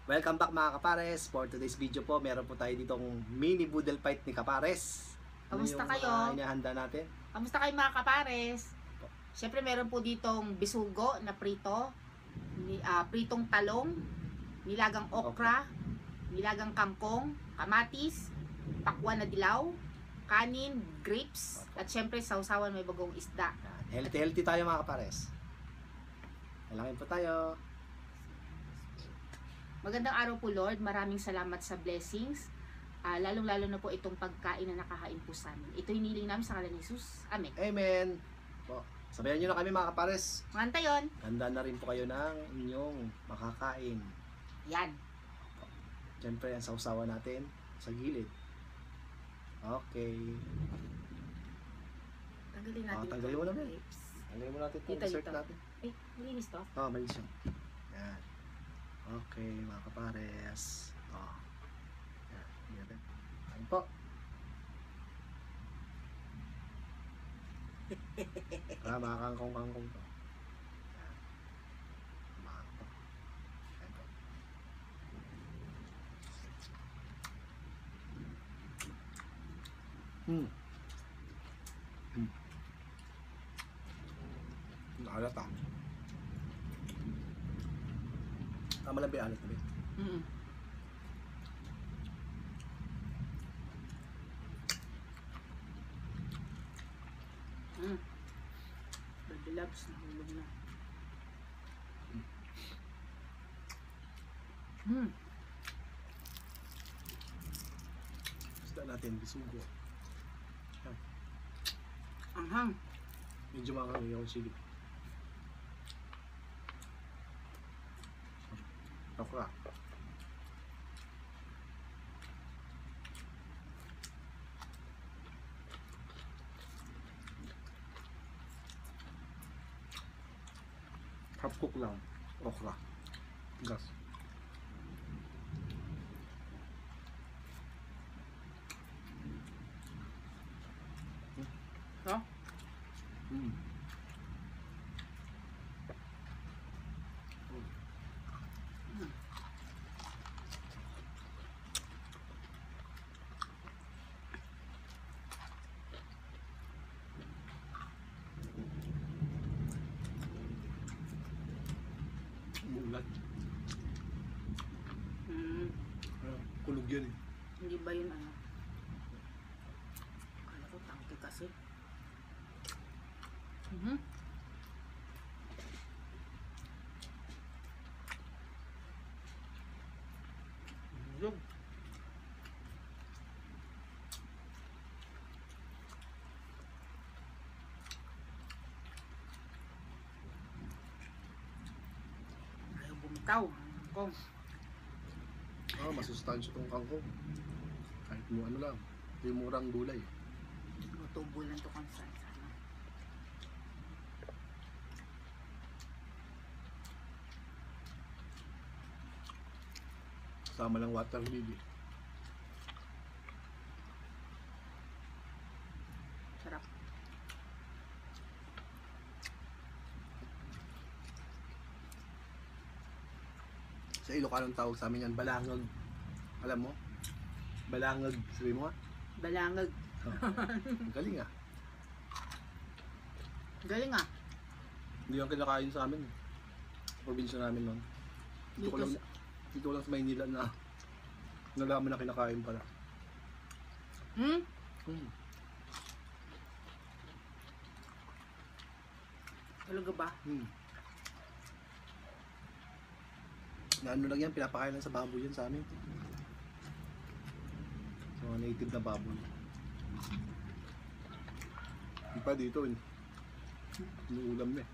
Welcome back mga kapares. For today's video po, meron po tayo ditong mini boodle fight ni kapares. Kamusta yung kayo? Inahanda natin? Kamusta kayo mga kapares? Siyempre meron po ditong bisugo na prito, pritong talong, nilagang okra, nilagang kangkong, kamatis, pakwan na dilaw, kanin, grapes, at siyempre sausawan may bagong isda. Healthy tayo mga kapares. Malangin po tayo. Magandang araw po Lord, maraming salamat sa blessings. Lalong-lalo na po itong pagkain na nakahain po sa amin. Ito hiniling namin sa ngalan ni Jesus. Amen. Amen. Po, sabayan nyo na kami mga kapares. Manganta yun. Handa na rin po kayo ng inyong makakain. Yan. Siyempre, ang sausawa natin sa gilid. Okay. Tanggalin natin. Tanggalin mo na ba? Grapes. Tanggalin mo natin itong Dito, dessert dito. natin. Eh, malinis to. Malis yun. Yan. Okay, mga kapares. Yan. Yan. Ayan po. Mga kangkong-kangkong to. Yan. Mga to. Ayan po. Nakalat ah. Tama lang ba yung alat na ba? Baby loves, nahulog na. Isda natin, bisugo. Yan. Anghang. Medyo makakangin yung sili. Okra. Half cook lang. Okra. Gas. So, Umuulat. Kulog yan eh. hindi ba yun ano? Akala ko tangke kasi. Yung. Ayaw bumitaw. Kung Masustansya itong kangkong. Kahit mo ano lang. Ito yung murang gulay. tubo lang to kung saan sana. Sama lang water lily. Sarap. Sa Ilocano tawag sa amin yan, balangag. Alam mo? Balangag. Sabi mo nga. Balangag. Ang galing ah. Galing ah. Hindi yung kinakain sa amin. Probinsya namin nun. Dito ko lang sa Maynila na nalaman na kinakain pala. Talaga ba? Na ano lang yan, pinapakain lang sa baboy yan sa amin. Sa mga native na baboy. Yung pa dito, inuulam na eh.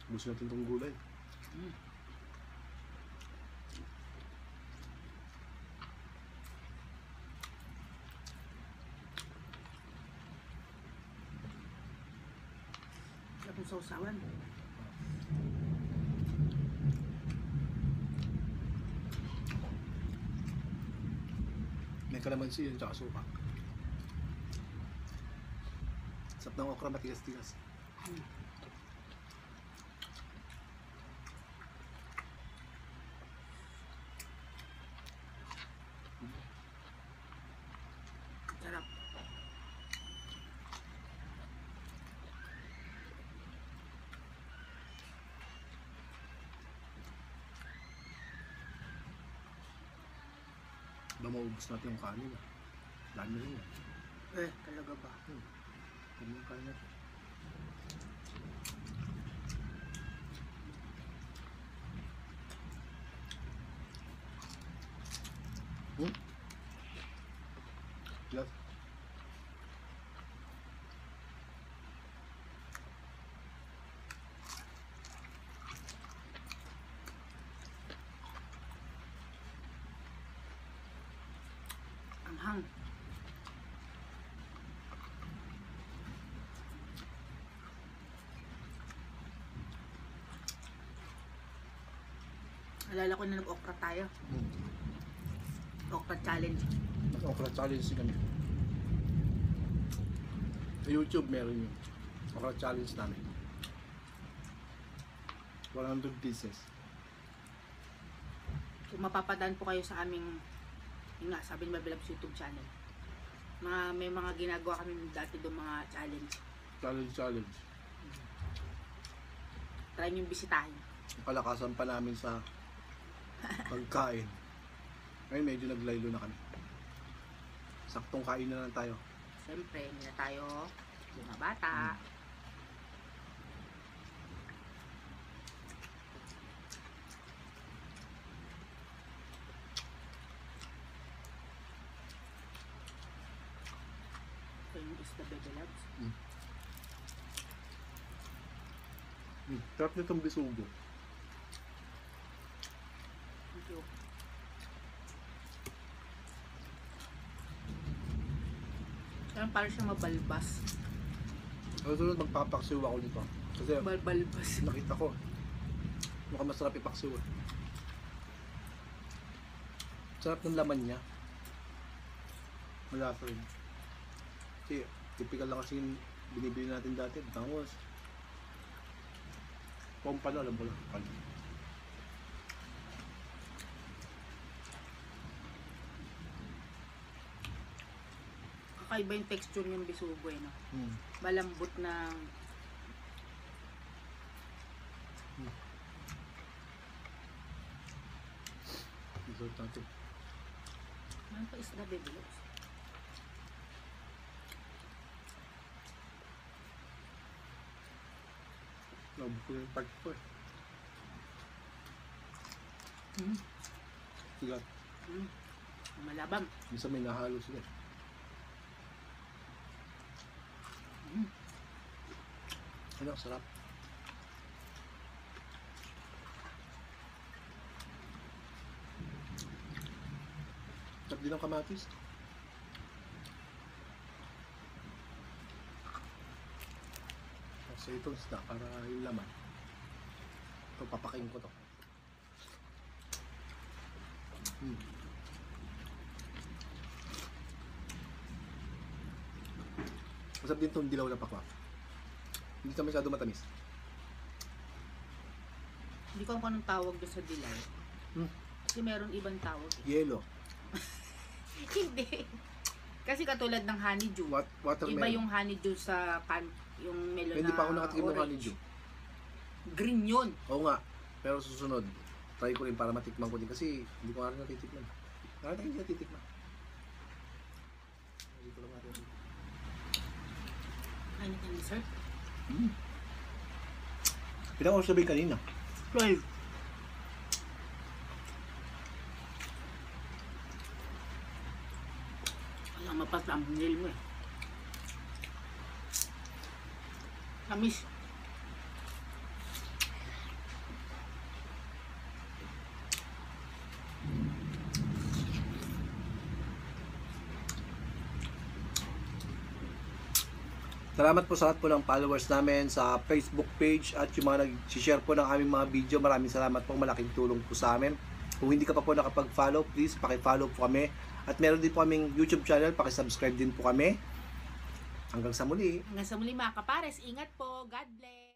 Gusto natin itong gulay. Sarap ng sausawan. kalamansi yun, tsaka suka. Sarap ng okra, matigas-tigas. Sarap. Ba maubos natin yung kanin ah. Dami rin eh. Talaga ba? Dami yung kanin natin. Yes. Anghang. Alala ko na nag-okra tayo. Okra challenge. Okra challenge kami. Sa YouTube meron yun. Okra challenge namin. 100 pieces. Kung mapapadaan po kayo sa aming, yun nga, sabi ni Mabilabs YouTube channel. May mga ginagawa kami dati doon, mga challenge. Challenge. Try nyo yung bisitahin. Palakasan pa namin sa pagkain. Ngayon medyo naglaylo na kami. Saktong kain na lang tayo. Siyempre, hindi na tayo mga bata. Ito yung isda, Bebe Loves. Sarap nitong bisugo. Thank you. Parang parang siya mabalbas. Susunod magpapaksiw ako nito. Kasi Balbalbas. nakita ko. Mukhang masarap ipaksiw. Sarap ng laman niya. Malasa rin. Kasi typical lang kasi yung binibili natin dati. Bangos. Pompano, alam mo lang. Kakaiba yung texture ng bisugo eh, no? Malambot na Result natin. ano pa isda, Bebe Loves? Naubos ko yung part ko eh. Sigat. Malabang. Minsan may nahalo sila. Ano, sarap. Sarap din ang kamatis. So itong isda para yung laman. Ito, papakain ko to. Masarap din itong dilaw na pakwa. Hindi siya masyado matamis. Hindi ko alam kung anong tawag doon sa dilaw. Kasi meron ibang tawag. Yelo. Hindi. Kasi katulad ng honeydew. Watermelon. Iba yung honeydew sa yung melon Hindi na pa ako nakatikim ng orange. honeydew. Green yun. Oo nga. Pero susunod, try ko rin para matikman ko din. Kasi hindi ko nga rin natitikman. Nakita hindi natitikman. Hindi ko lang natin. Ay, natin dessert. Pinaka ko sabihin kanina. Right. Alam, mapas ang nail mo eh. Tamis. Salamat po sa lahat po ng followers namin sa Facebook page at yung mga nag-share po ng aming mga video. Maraming salamat po. Malaking tulong po sa amin. Kung hindi ka pa po nakapag-follow, please paki-follow po kami. At meron din po kaming YouTube channel, paki-subscribe din po kami. Hanggang sa muli. Hanggang sa muli mga kapares, ingat po. God bless.